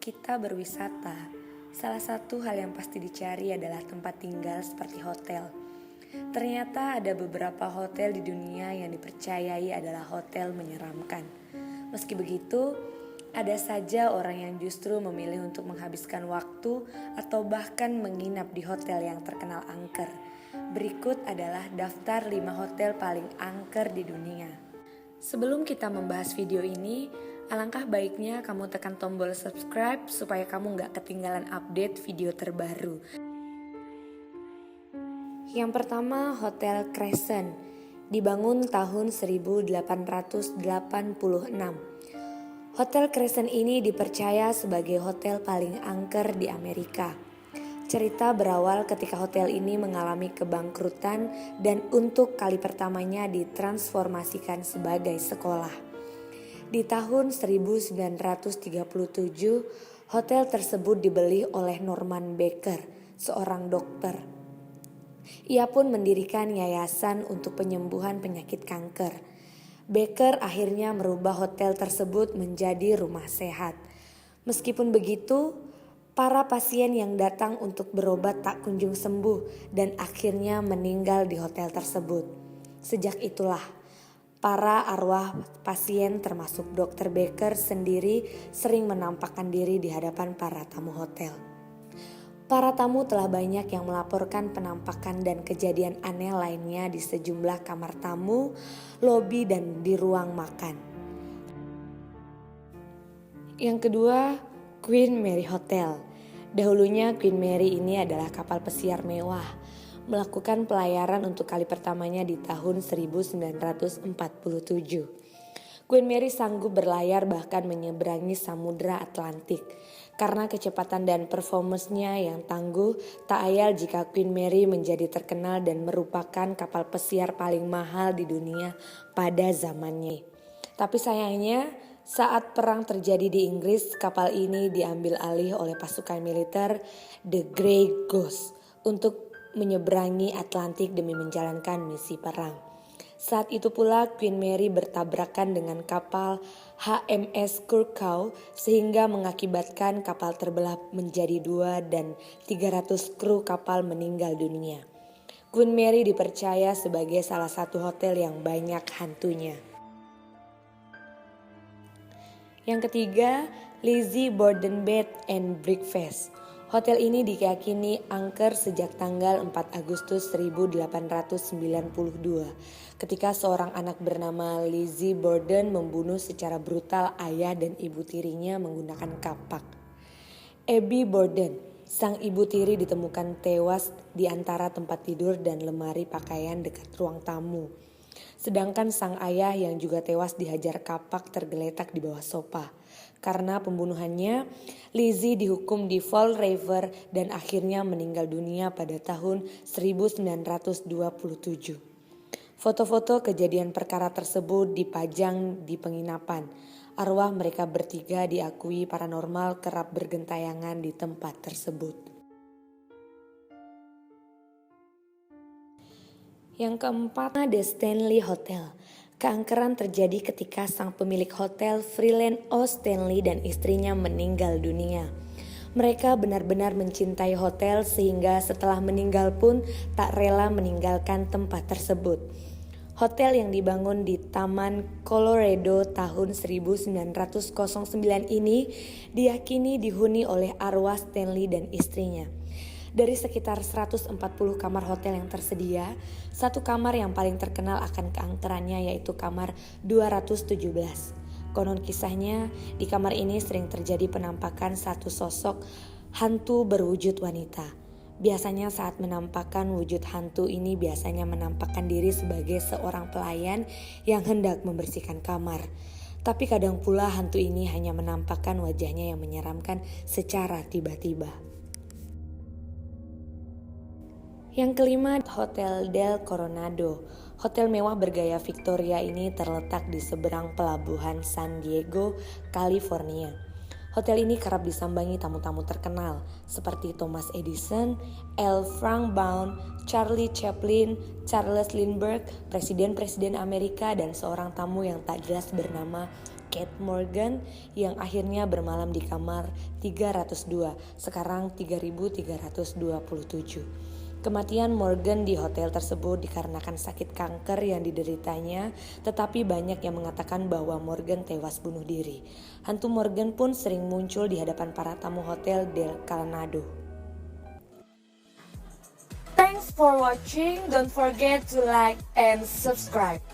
kita berwisata, salah satu hal yang pasti dicari adalah tempat tinggal seperti hotel. Ternyata ada beberapa hotel di dunia yang dipercayai adalah hotel menyeramkan. Meski begitu, ada saja orang yang justru memilih untuk menghabiskan waktu atau bahkan menginap di hotel yang terkenal angker. Berikut adalah daftar 5 hotel paling angker di dunia. Sebelum kita membahas video ini, alangkah baiknya kamu tekan tombol subscribe supaya kamu gak ketinggalan update video terbaru. Yang pertama, Hotel Crescent, dibangun tahun 1886. Hotel Crescent ini dipercaya sebagai hotel paling angker di Amerika. Cerita berawal ketika hotel ini mengalami kebangkrutan dan untuk kali pertamanya ditransformasikan sebagai sekolah. Di tahun 1937, hotel tersebut dibeli oleh Norman Baker, seorang dokter. Ia pun mendirikan yayasan untuk penyembuhan penyakit kanker. Baker akhirnya merubah hotel tersebut menjadi rumah sehat. Meskipun begitu, para pasien yang datang untuk berobat tak kunjung sembuh dan akhirnya meninggal di hotel tersebut. Sejak itulah, para arwah pasien termasuk Dr. Baker sendiri sering menampakkan diri di hadapan para tamu hotel. Para tamu telah banyak yang melaporkan penampakan dan kejadian aneh lainnya di sejumlah kamar tamu, lobi, dan di ruang makan. Yang kedua, Queen Mary Hotel. Dahulunya Queen Mary ini adalah kapal pesiar mewah, melakukan pelayaran untuk kali pertamanya di tahun 1947. Queen Mary sanggup berlayar bahkan menyeberangi Samudra Atlantik. Karena kecepatan dan performance-nya yang tangguh, tak ayal jika Queen Mary menjadi terkenal dan merupakan kapal pesiar paling mahal di dunia pada zamannya. Tapi sayangnya, saat perang terjadi di Inggris, kapal ini diambil alih oleh pasukan militer The Grey Ghost untuk menyeberangi Atlantik demi menjalankan misi perang. Saat itu pula Queen Mary bertabrakan dengan kapal HMS Curacao sehingga mengakibatkan kapal terbelah menjadi 2 dan 300 kru kapal meninggal dunia. Queen Mary dipercaya sebagai salah satu hotel yang banyak hantunya. Yang ketiga, Lizzie Borden Bed and Breakfast. Hotel ini diyakini angker sejak tanggal 4 Agustus 1892 ketika seorang anak bernama Lizzie Borden membunuh secara brutal ayah dan ibu tirinya menggunakan kapak. Abby Borden, sang ibu tiri, ditemukan tewas di antara tempat tidur dan lemari pakaian dekat ruang tamu. Sedangkan sang ayah yang juga tewas dihajar kapak tergeletak di bawah sofa. Karena pembunuhannya, Lizzie dihukum di Fall River dan akhirnya meninggal dunia pada tahun 1927. Foto-foto kejadian perkara tersebut dipajang di penginapan. Arwah mereka bertiga diakui paranormal kerap bergentayangan di tempat tersebut. Yang keempat, The Stanley Hotel. Keangkeran terjadi ketika sang pemilik hotel, Freeland O. Stanley, dan istrinya meninggal dunia. Mereka benar-benar mencintai hotel sehingga setelah meninggal pun tak rela meninggalkan tempat tersebut. Hotel yang dibangun di Taman Colorado tahun 1909 ini diyakini dihuni oleh arwah Stanley dan istrinya. Dari sekitar 140 kamar hotel yang tersedia, satu kamar yang paling terkenal akan keangkerannya yaitu kamar 217. Konon kisahnya, di kamar ini sering terjadi penampakan satu sosok hantu berwujud wanita. Biasanya saat menampakkan wujud hantu ini biasanya menampakkan diri sebagai seorang pelayan yang hendak membersihkan kamar. Tapi kadang pula hantu ini hanya menampakkan wajahnya yang menyeramkan secara tiba-tiba. Yang kelima, Hotel Del Coronado. Hotel mewah bergaya Victoria ini terletak di seberang pelabuhan San Diego, California. Hotel ini kerap disambangi tamu-tamu terkenal seperti Thomas Edison, L. Frank Baum, Charlie Chaplin, Charles Lindbergh, presiden-presiden Amerika, dan seorang tamu yang tak jelas bernama Kate Morgan yang akhirnya bermalam di kamar 302, sekarang 3327. Kematian Morgan di hotel tersebut dikarenakan sakit kanker yang dideritanya, tetapi banyak yang mengatakan bahwa Morgan tewas bunuh diri. Hantu Morgan pun sering muncul di hadapan para tamu Hotel Del Coronado. Thanks for watching, don't forget to like and subscribe.